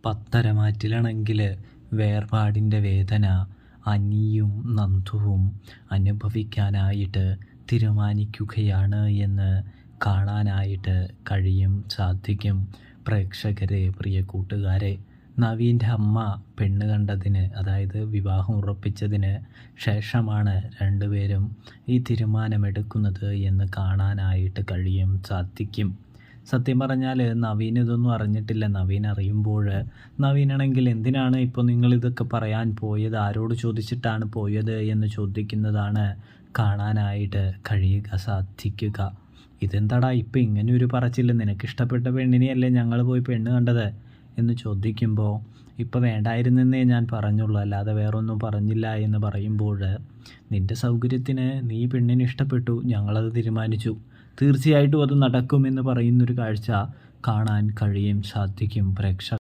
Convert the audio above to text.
പത്തരമാറ്റിലാണെങ്കിൽ വേർപാടിൻ്റെ വേദന അനിയും നന്ദുവും അനുഭവിക്കാനായിട്ട് തീരുമാനിക്കുകയാണ് എന്ന് കാണാനായിട്ട് സാധിക്കും. പ്രേക്ഷകരെ, പ്രിയ കൂട്ടുകാരെ, നവീൻ്റെ അമ്മ പെണ്ണ് കണ്ടതിന്, അതായത് വിവാഹം ഉറപ്പിച്ചതിന് ശേഷമാണ് രണ്ടുപേരും ഈ തീരുമാനമെടുക്കുന്നത് എന്ന് കാണാനായിട്ട് സാധിക്കും. സത്യം പറഞ്ഞാൽ നവീൻ ഇതൊന്നും അറിഞ്ഞിട്ടില്ല. നവീൻ അറിയുമ്പോൾ നവീനാണെങ്കിൽ എന്തിനാണ് ഇപ്പോൾ നിങ്ങളിതൊക്കെ പറയാൻ പോയത്, ആരോട് ചോദിച്ചിട്ടാണ് പോയത് എന്ന് ചോദിക്കുന്നതാണ് കാണാനായിട്ട് സാധിക്കുക. ഇതെന്താടാ ഇപ്പം ഇങ്ങനെ ഒരു പറച്ചില്ല, നിനക്കിഷ്ടപ്പെട്ട പെണ്ണിനെയല്ലേ ഞങ്ങൾ പോയി പെണ്ണ് കണ്ടത് എന്ന് ചോദിക്കുമ്പോൾ ഇപ്പം വേണ്ടായിരുന്നെന്നേ ഞാൻ പറഞ്ഞുള്ളൂ, അല്ലാതെ വേറൊന്നും പറഞ്ഞില്ല എന്ന് പറയുമ്പോൾ, നിൻ്റെ സൗകര്യത്തിന് നീ പെണ്ണിനെ ഇഷ്ടപ്പെട്ടു, ഞങ്ങളത് തീരുമാനിച്ചു, തീർച്ചയായിട്ടും അത് നടക്കുമെന്ന് പറയുന്നൊരു കാഴ്ച കാണാൻ സാധിക്കും പ്രേക്ഷകർ.